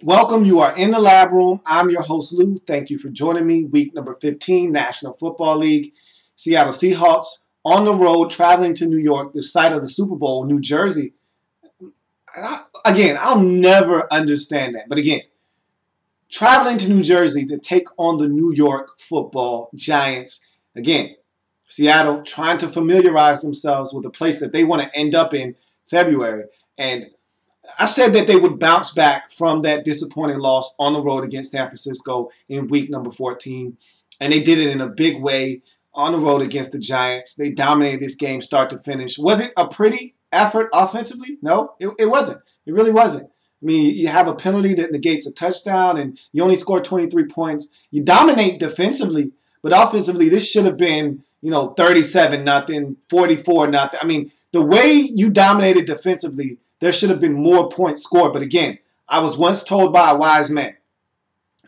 Welcome. You are in the lab room. I'm your host, Lou. Thank you for joining me. Week number 15, National Football League. Seattle Seahawks on the road, traveling to New York, the site of the Super Bowl, New Jersey. Again, I'll never understand that. But again, traveling to New Jersey to take on the New York Football Giants. Again, Seattle trying to familiarize themselves with a place that they want to end up in February. And I said that they would bounce back from that disappointing loss on the road against San Francisco in week number 14. And they did it in a big way on the road against the Giants. They dominated this game start to finish. Was it a pretty effort offensively? No, it wasn't. It really wasn't. I mean, you have a penalty that negates a touchdown, and you only score 23 points. You dominate defensively, but offensively, this should have been, 37-0, 44-0. I mean, the way you dominated defensively, there should have been more points scored. But again, I was once told by a wise man,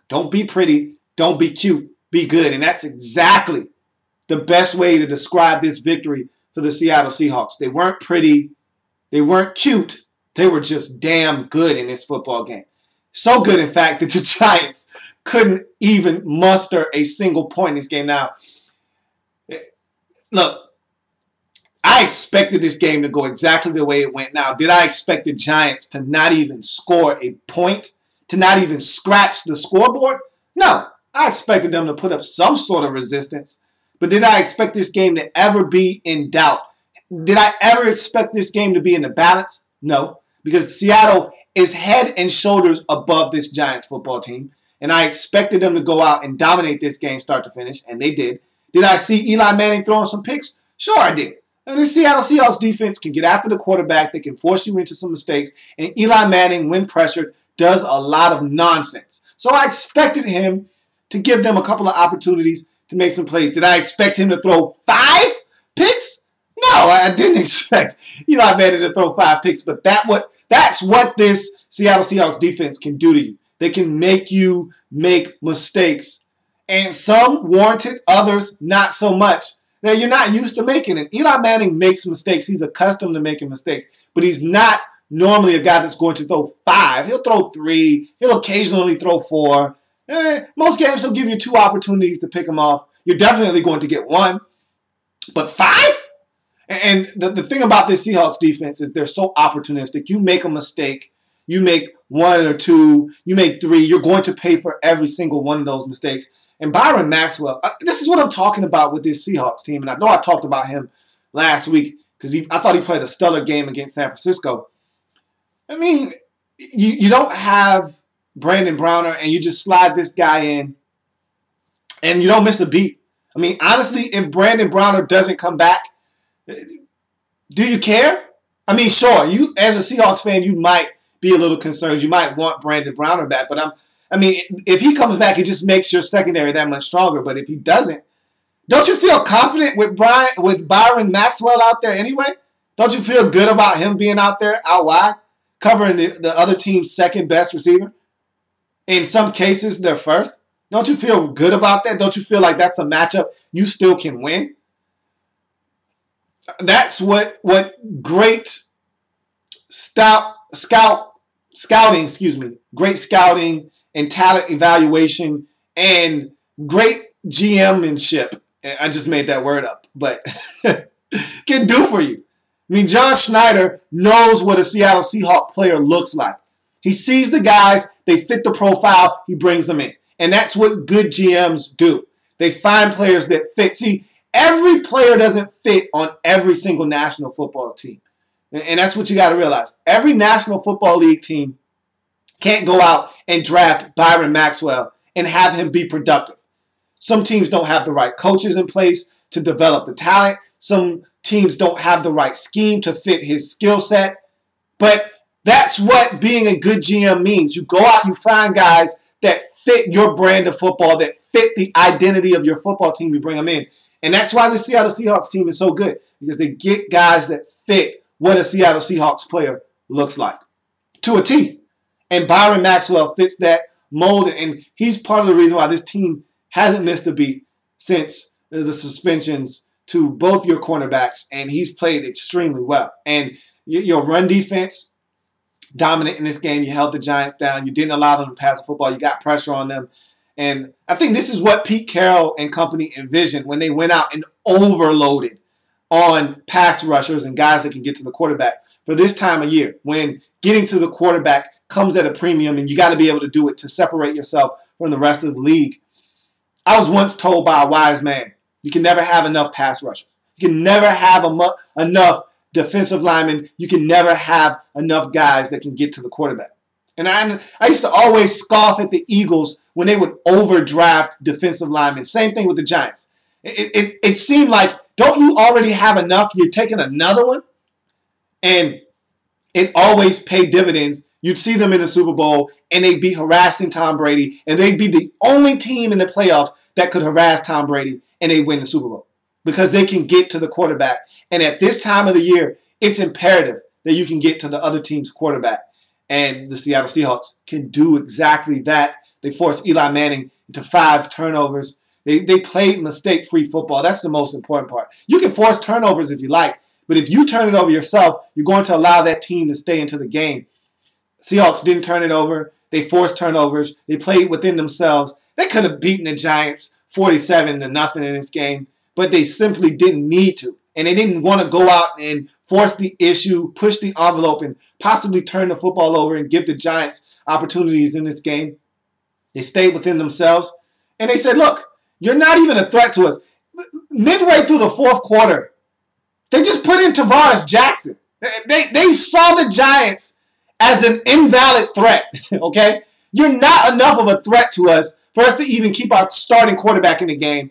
don't be pretty, don't be cute, be good. And that's exactly the best way to describe this victory for the Seattle Seahawks. They weren't pretty, they weren't cute, they were just damn good in this football game. So good, in fact, that the Giants couldn't even muster a single point in this game. Now, look, I expected this game to go exactly the way it went. Now, did I expect the Giants to not even score a point, to not even scratch the scoreboard? No, I expected them to put up some sort of resistance. But did I expect this game to ever be in doubt? Did I ever expect this game to be in the balance? No, because Seattle is head and shoulders above this Giants football team. And I expected them to go out and dominate this game start to finish, and they did. Did I see Eli Manning throwing some picks? Sure, I did. And the Seattle Seahawks defense can get after the quarterback. They can force you into some mistakes. And Eli Manning, when pressured, does a lot of nonsense. So I expected him to give them a couple of opportunities to make some plays. Did I expect him to throw 5 picks? No, I didn't expect Eli Manning to throw 5 picks. But that's what this Seattle Seahawks defense can do to you. They can make you make mistakes. And some warranted, others not so much. Now, you're not used to making it. Eli Manning makes mistakes. He's accustomed to making mistakes. But he's not normally a guy that's going to throw 5. He'll throw 3. He'll occasionally throw 4. Most games he'll give you 2 opportunities to pick him off. You're definitely going to get 1. But 5? And the thing about this Seahawks defense is they're so opportunistic. You make a mistake. You make 1 or 2. You make 3. You're going to pay for every single one of those mistakes. And Byron Maxwell, this is what I'm talking about with this Seahawks team. And I know I talked about him last week because I thought he played a stellar game against San Francisco. I mean, you don't have Brandon Browner and you just slide this guy in and you don't miss a beat. I mean, honestly, if Brandon Browner doesn't come back, do you care? I mean, sure, you as a Seahawks fan, you might be a little concerned. You might want Brandon Browner back, but I mean, if he comes back, it just makes your secondary that much stronger. But if he doesn't, don't you feel confident with Byron Maxwell out there anyway? Don't you feel good about him being out there, out wide, covering the other team's second best receiver? In some cases, their first. Don't you feel good about that? Don't you feel like that's a matchup you still can win? That's what great great scouting and talent evaluation and great GM-manship, I just made that word up, but can do for you. I mean, John Schneider knows what a Seattle Seahawks player looks like. He sees the guys, they fit the profile, he brings them in. And that's what good GMs do. They find players that fit. See, every player doesn't fit on every single National Football team. And that's what you got to realize. Every National Football League team can't go out and draft Byron Maxwell and have him be productive. Some teams don't have the right coaches in place to develop the talent. Some teams don't have the right scheme to fit his skill set. But that's what being a good GM means. You go out, you find guys that fit your brand of football, that fit the identity of your football team, you bring them in. And that's why the Seattle Seahawks team is so good, because they get guys that fit what a Seattle Seahawks player looks like to a T. And Byron Maxwell fits that mold, and he's part of the reason why this team hasn't missed a beat since the suspensions to both your cornerbacks, and he's played extremely well. And your run defense, dominant in this game. You held the Giants down. You didn't allow them to pass the football. You got pressure on them. And I think this is what Pete Carroll and company envisioned when they went out and overloaded on pass rushers and guys that can get to the quarterback for this time of year, when getting to the quarterback comes at a premium and you got to be able to do it to separate yourself from the rest of the league. I was once told by a wise man, you can never have enough pass rushers. You can never have enough defensive linemen. You can never have enough guys that can get to the quarterback. And I used to always scoff at the Eagles when they would overdraft defensive linemen. Same thing with the Giants. It seemed like, don't you already have enough? You're taking another one? And it always paid dividends. You'd see them in the Super Bowl, and they'd be harassing Tom Brady, and they'd be the only team in the playoffs that could harass Tom Brady, and they'd win the Super Bowl because they can get to the quarterback. And at this time of the year, it's imperative that you can get to the other team's quarterback. And the Seattle Seahawks can do exactly that. They forced Eli Manning into 5 turnovers. They played mistake-free football. That's the most important part. You can force turnovers if you like, but if you turn it over yourself, you're going to allow that team to stay into the game. Seahawks didn't turn it over. They forced turnovers. They played within themselves. They could have beaten the Giants 47-0 in this game, but they simply didn't need to. And they didn't want to go out and force the issue, push the envelope, and possibly turn the football over and give the Giants opportunities in this game. They stayed within themselves, and they said, look, you're not even a threat to us. Midway through the fourth quarter, they just put in Tavares Jackson. They saw the Giants as an invalid threat, okay? You're not enough of a threat to us for us to even keep our starting quarterback in the game,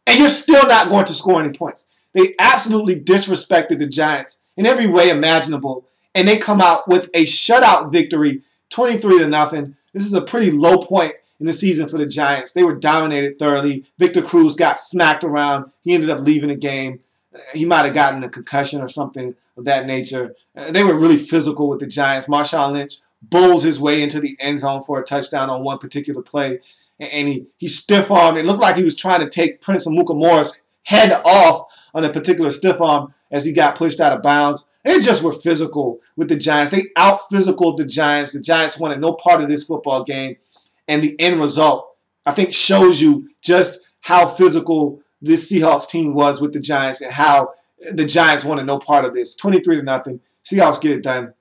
and you're still not going to score any points. They absolutely disrespected the Giants in every way imaginable, and they come out with a shutout victory, 23-0. This is a pretty low point in the season for the Giants. They were dominated thoroughly. Victor Cruz got smacked around. He ended up leaving the game. He might have gotten a concussion or something of that nature. They were really physical with the Giants. Marshawn Lynch bowls his way into the end zone for a touchdown on one particular play, and he stiff-armed. It looked like he was trying to take Prince Amukamara's head off on a particular stiff arm as he got pushed out of bounds. They just were physical with the Giants. They out-physicaled the Giants. The Giants wanted no part of this football game. And the end result, I think, shows you just how physical this Seahawks team was with the Giants and how the Giants wanted no part of this. 23-0. Seahawks get it done.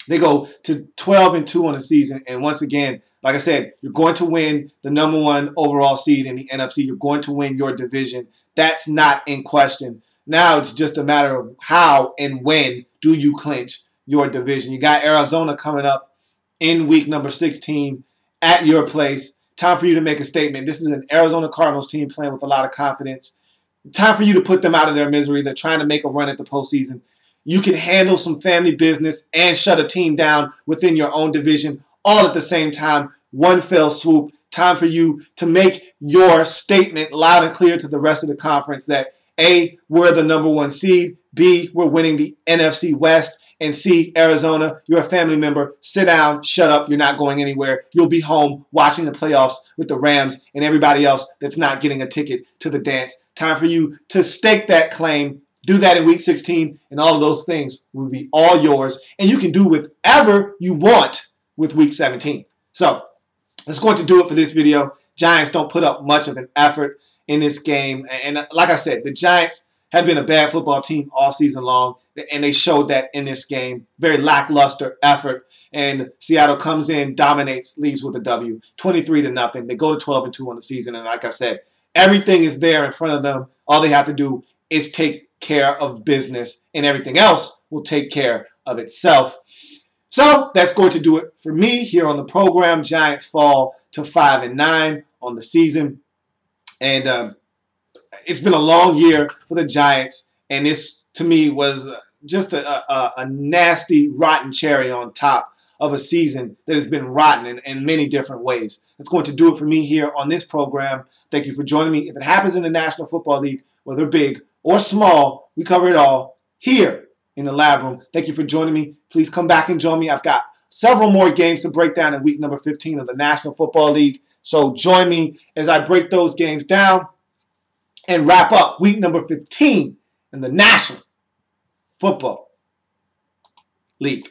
They go to 12-2 on the season. And once again, like I said, you're going to win the #1 overall seed in the NFC. You're going to win your division. That's not in question. Now it's just a matter of how and when do you clinch your division. You got Arizona coming up in week number 16 at your place. Time for you to make a statement. This is an Arizona Cardinals team playing with a lot of confidence. Time for you to put them out of their misery. They're trying to make a run at the postseason. You can handle some family business and shut a team down within your own division all at the same time. One fell swoop. Time for you to make your statement loud and clear to the rest of the conference that A, we're the #1 seed, B, we're winning the NFC West, and C, Arizona, you're a family member. Sit down, shut up, you're not going anywhere. You'll be home watching the playoffs with the Rams and everybody else that's not getting a ticket to the dance. Time for you to stake that claim. Do that in week 16, and all of those things will be all yours, and you can do whatever you want with week 17. So, that's going to do it for this video. Giants don't put up much of an effort in this game. And like I said, the Giants have been a bad football team all season long, and they showed that in this game. Very lackluster effort. And Seattle comes in, dominates, leaves with a W. 23-0. They go to 12-2 on the season. And like I said, everything is there in front of them. All they have to do is take care of business, and everything else will take care of itself. So that's going to do it for me here on the program. Giants fall to 5-9 on the season. And it's been a long year for the Giants. And this, to me, was just a nasty, rotten cherry on top of a season that has been rotten in many different ways. That's going to do it for me here on this program. Thank you for joining me. If it happens in the National Football League, whether big or small, we cover it all here in the lab room. Thank you for joining me. Please come back and join me. I've got several more games to break down in week number 15 of the National Football League. So join me as I break those games down and wrap up week number 15 in the National Football League.